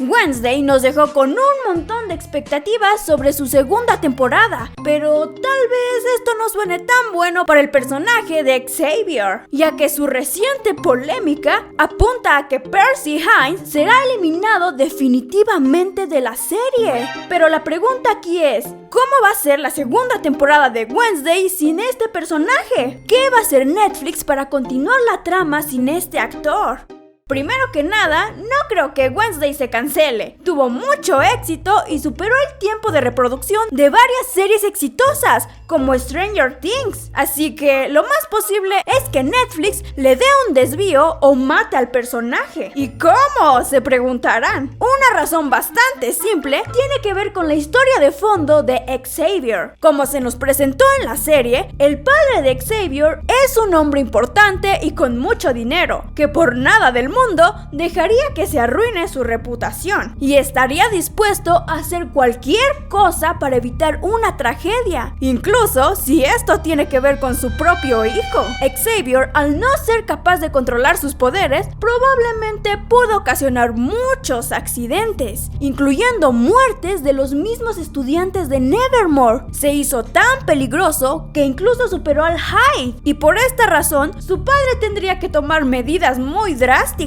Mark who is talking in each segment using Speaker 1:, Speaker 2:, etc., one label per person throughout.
Speaker 1: Wednesday nos dejó con un montón de expectativas sobre su segunda temporada, pero tal vez esto no suene tan bueno para el personaje de Xavier, ya que su reciente polémica apunta a que Percy Hynes será eliminado definitivamente de la serie. Pero la pregunta aquí es, ¿cómo va a ser la segunda temporada de Wednesday sin este personaje? ¿Qué va a hacer Netflix para continuar la trama sin este actor? Primero que nada, no creo que Wednesday se cancele. Tuvo mucho éxito y superó el tiempo de reproducción de varias series exitosas, como Stranger Things. Así que lo más posible es que Netflix le dé un desvío o mate al personaje. ¿Y cómo?, se preguntarán. Una razón bastante simple tiene que ver con la historia de fondo de Xavier. Como se nos presentó en la serie, el padre de Xavier es un hombre importante y con mucho dinero, que por nada del mundo dejaría que se arruine su reputación y estaría dispuesto a hacer cualquier cosa para evitar una tragedia, incluso si esto tiene que ver con su propio hijo. Xavier, al no ser capaz de controlar sus poderes, probablemente pudo ocasionar muchos accidentes, incluyendo muertes de los mismos estudiantes de Nevermore. Se hizo tan peligroso que incluso superó al Hyde, y por esta razón su padre tendría que tomar medidas muy drásticas,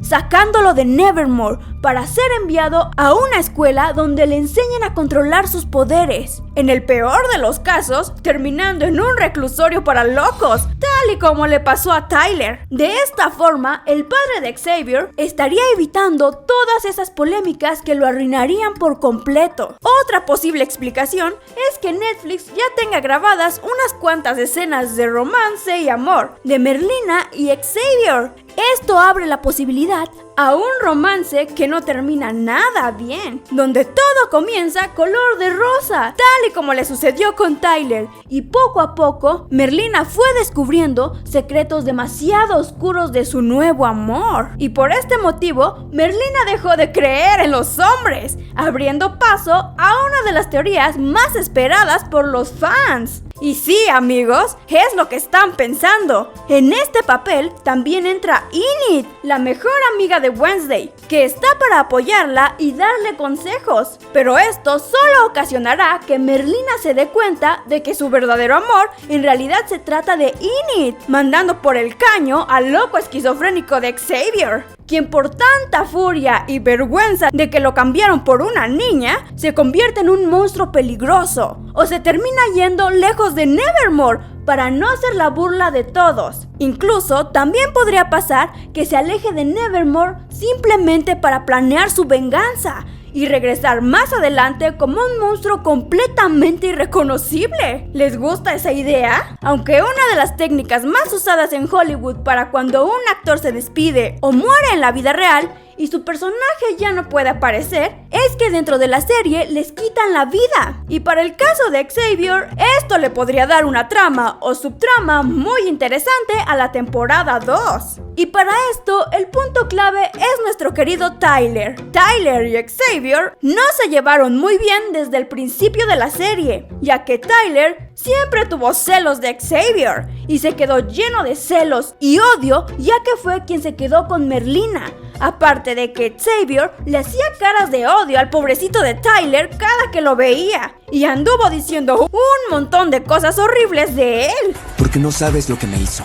Speaker 1: sacándolo de Nevermore para ser enviado a una escuela donde le enseñan a controlar sus poderes. En el peor de los casos, terminando en un reclusorio para locos, tal y como le pasó a Tyler. De esta forma, el padre de Xavier estaría evitando todas esas polémicas que lo arruinarían por completo. Otra posible explicación es que Netflix ya tenga grabadas unas cuantas escenas de romance y amor de Merlina y Xavier. Esto abre la posibilidad a un romance que no termina nada bien, donde todo comienza color de rosa, tal y como le sucedió con Tyler, y poco a poco Merlina fue descubriendo secretos demasiado oscuros de su nuevo amor, y por este motivo Merlina dejó de creer en los hombres, abriendo paso a una de las teorías más esperadas por los fans. Y sí, amigos, es lo que están pensando. En este papel también entra Enid, la mejor amiga de Wednesday, que está para apoyarla y darle consejos. Pero esto solo ocasionará que Merlina se dé cuenta de que su verdadero amor en realidad se trata de Enid, mandando por el caño al loco esquizofrénico de Xavier, quien por tanta furia y vergüenza de que lo cambiaron por una niña, se convierte en un monstruo peligroso, o se termina yendo lejos de Nevermore para no hacer la burla de todos. Incluso también podría pasar que se aleje de Nevermore simplemente para planear su venganza y regresar más adelante como un monstruo completamente irreconocible. ¿Les gusta esa idea? Aunque una de las técnicas más usadas en Hollywood para cuando un actor se despide o muere en la vida real y su personaje ya no puede aparecer, es que dentro de la serie les quitan la vida. Y para el caso de Xavier, esto le podría dar una trama o subtrama muy interesante a la temporada 2. Y para esto, el punto clave es nuestro querido Tyler. Tyler y Xavier no se llevaron muy bien desde el principio de la serie, ya que Tyler siempre tuvo celos de Xavier y se quedó lleno de celos y odio, ya que fue quien se quedó con Merlina. Aparte de que Xavier le hacía caras de odio al pobrecito de Tyler cada que lo veía, y anduvo diciendo un montón de cosas horribles de él.
Speaker 2: Porque no sabes lo que me hizo.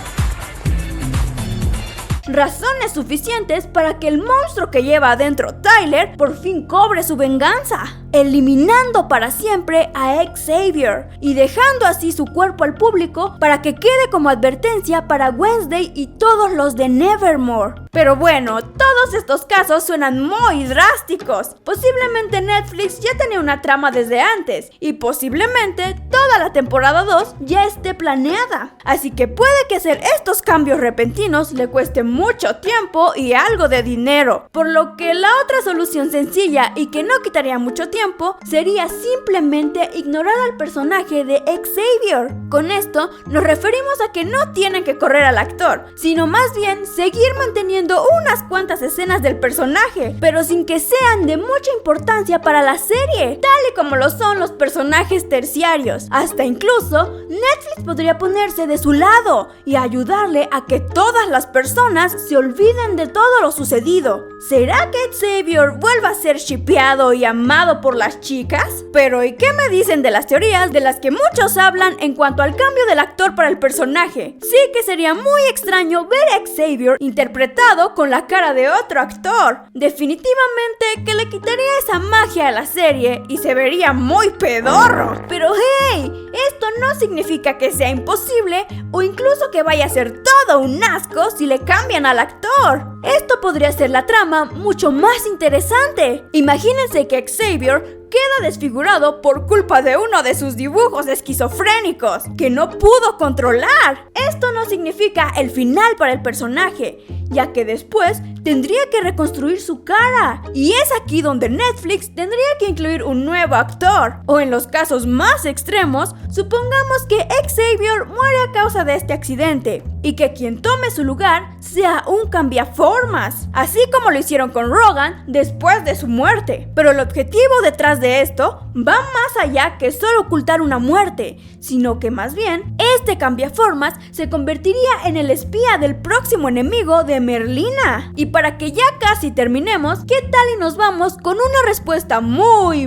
Speaker 1: Razones suficientes para que el monstruo que lleva adentro Tyler por fin cobre su venganza, eliminando para siempre a Xavier y dejando así su cuerpo al público para que quede como advertencia para Wednesday y todos los de Nevermore. Pero bueno, todos estos casos suenan muy drásticos. Posiblemente Netflix ya tenía una trama desde antes y posiblemente toda la temporada 2 ya esté planeada. Así que puede que hacer estos cambios repentinos le cueste mucho tiempo y algo de dinero. Por lo que la otra solución sencilla y que no quitaría mucho tiempo tiempo sería simplemente ignorar al personaje de Xavier. Con esto nos referimos a que no tienen que correr al actor, sino más bien seguir manteniendo unas cuantas escenas del personaje, pero sin que sean de mucha importancia para la serie, tal y como lo son los personajes terciarios. Hasta incluso Netflix podría ponerse de su lado y ayudarle a que todas las personas se olviden de todo lo sucedido. ¿Será que Xavier vuelva a ser shippeado y amado por las chicas? Pero ¿y qué me dicen de las teorías de las que muchos hablan en cuanto al cambio del actor para el personaje? Sí que sería muy extraño ver a Xavier interpretado con la cara de otro actor. Definitivamente que le quitaría esa magia a la serie y se vería muy pedorro. Pero hey, esto no significa que sea imposible o incluso que vaya a ser todo un asco si le cambian al actor. Esto podría ser la trama mucho más interesante. Imagínense que Xavier queda desfigurado por culpa de uno de sus dibujos esquizofrénicos que no pudo controlar. Esto no significa el final para el personaje, ya que después tendría que reconstruir su cara. Y es aquí donde Netflix tendría que incluir un nuevo actor. O en los casos más extremos, supongamos que Xavier muere a causa de este accidente y que quien tome su lugar sea un cambiaformas, así como lo hicieron con Rogan después de su muerte. Pero el objetivo detrás de esto va más allá que solo ocultar una muerte, sino que más bien este cambiaformas se convertiría en el espía del próximo enemigo de Merlina. Y para que ya casi terminemos, ¿qué tal y nos vamos con una respuesta muy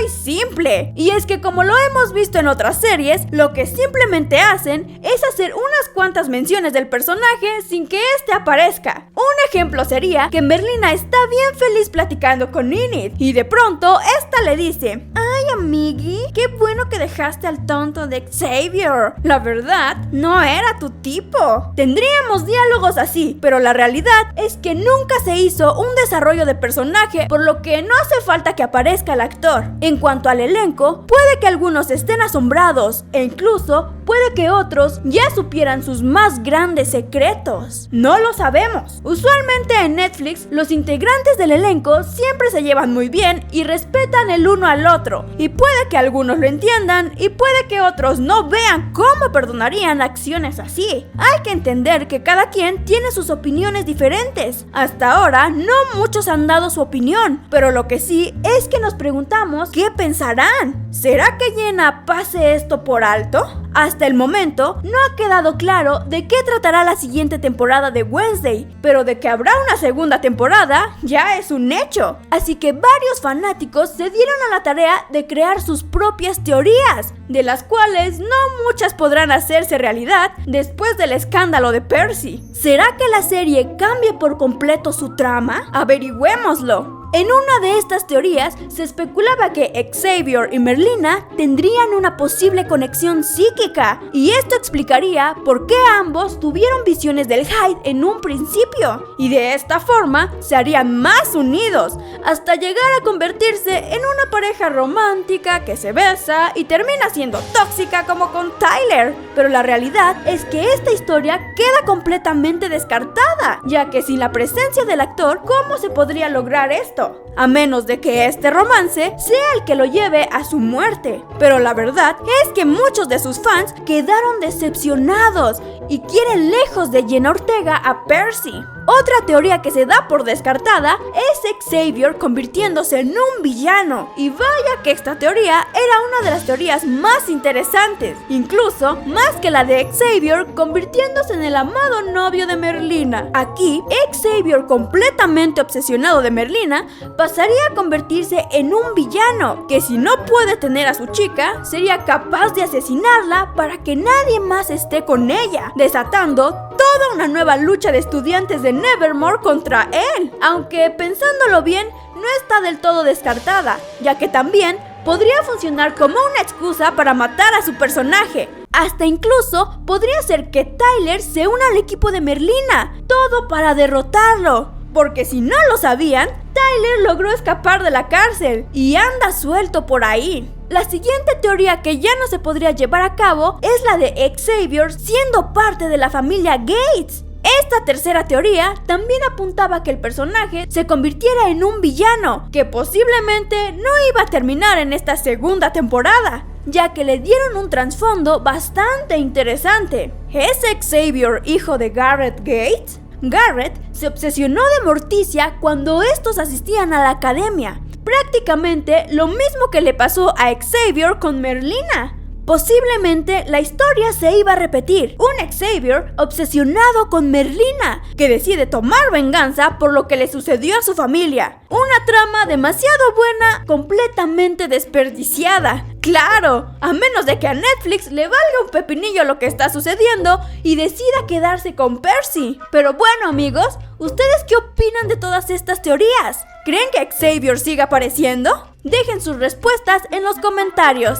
Speaker 1: simple? Y es que como lo hemos visto en otras series, lo que simplemente hacen es hacer unas cuantas menciones del personaje sin que éste aparezca. Un ejemplo sería que Merlina está bien feliz platicando con Enid y de pronto esta le dice: "Ay, amigui, qué bueno que dejaste al tonto de Xavier. La verdad, no era tu tipo". Tendríamos diálogos así, pero la realidad es que nunca se hizo un desarrollo de personaje, por lo que no hace falta que aparezca el actor. En cuanto al elenco, puede que algunos estén asombrados e incluso puede que otros ya supieran sus más grandes secretos. No lo sabemos. Usualmente en Netflix, los integrantes del elenco siempre se llevan muy bien y respetan el uno al otro. Y puede que algunos lo entiendan y puede que otros no vean cómo perdonarían acciones así. Hay que entender que cada quien tiene sus opiniones diferentes. Hasta ahora, no muchos han dado su opinión, pero lo que sí es que nos preguntamos ¿qué pensarán? ¿Será que Jenna pase esto por alto? Hasta el momento, no ha quedado claro de qué tratará la siguiente temporada de Wednesday, pero de que habrá una segunda temporada ya es un hecho. Así que varios fanáticos se dieron a la tarea de crear sus propias teorías, de las cuales no muchas podrán hacerse realidad después del escándalo de Percy. ¿Será que la serie cambie por completo su trama? Averigüémoslo. En una de estas teorías se especulaba que Xavier y Merlina tendrían una posible conexión psíquica, y esto explicaría por qué ambos tuvieron visiones del Hyde en un principio, y de esta forma se harían más unidos, hasta llegar a convertirse en una pareja romántica que se besa y termina siendo tóxica como con Tyler. Pero la realidad es que esta historia queda completamente descartada, ya que sin la presencia del actor, ¿cómo se podría lograr esto? A menos de que este romance sea el que lo lleve a su muerte. Pero la verdad es que muchos de sus fans quedaron decepcionados y quieren lejos de Jenna Ortega a Percy. Otra teoría que se da por descartada es Xavier convirtiéndose en un villano. Y vaya que esta teoría era una de las teorías más interesantes, incluso más que la de Xavier convirtiéndose en el amado novio de Merlina. Aquí, Xavier, completamente obsesionado de Merlina, pasaría a convertirse en un villano, que si no puede tener a su chica, sería capaz de asesinarla para que nadie más esté con ella, desatando toda una nueva lucha de estudiantes de Nevermore contra él. Aunque pensándolo bien, no está del todo descartada, ya que también podría funcionar como una excusa para matar a su personaje. Hasta incluso podría ser que Tyler se una al equipo de Merlina, todo para derrotarlo. Porque si no lo sabían, Tyler logró escapar de la cárcel y anda suelto por ahí. La siguiente teoría que ya no se podría llevar a cabo es la de Xavier siendo parte de la familia Gates. Esta tercera teoría también apuntaba a que el personaje se convirtiera en un villano, que posiblemente no iba a terminar en esta segunda temporada, ya que le dieron un trasfondo bastante interesante. ¿Es Xavier hijo de Garrett Gates? Garrett se obsesionó de Morticia cuando estos asistían a la academia, prácticamente lo mismo que le pasó a Xavier con Merlina. Posiblemente la historia se iba a repetir, un Xavier obsesionado con Merlina, que decide tomar venganza por lo que le sucedió a su familia. Una trama demasiado buena, completamente desperdiciada. Claro, a menos de que a Netflix le valga un pepinillo lo que está sucediendo y decida quedarse con Percy. Pero bueno, amigos, ¿ustedes qué opinan de todas estas teorías? ¿Creen que Xavier siga apareciendo? Dejen sus respuestas en los comentarios.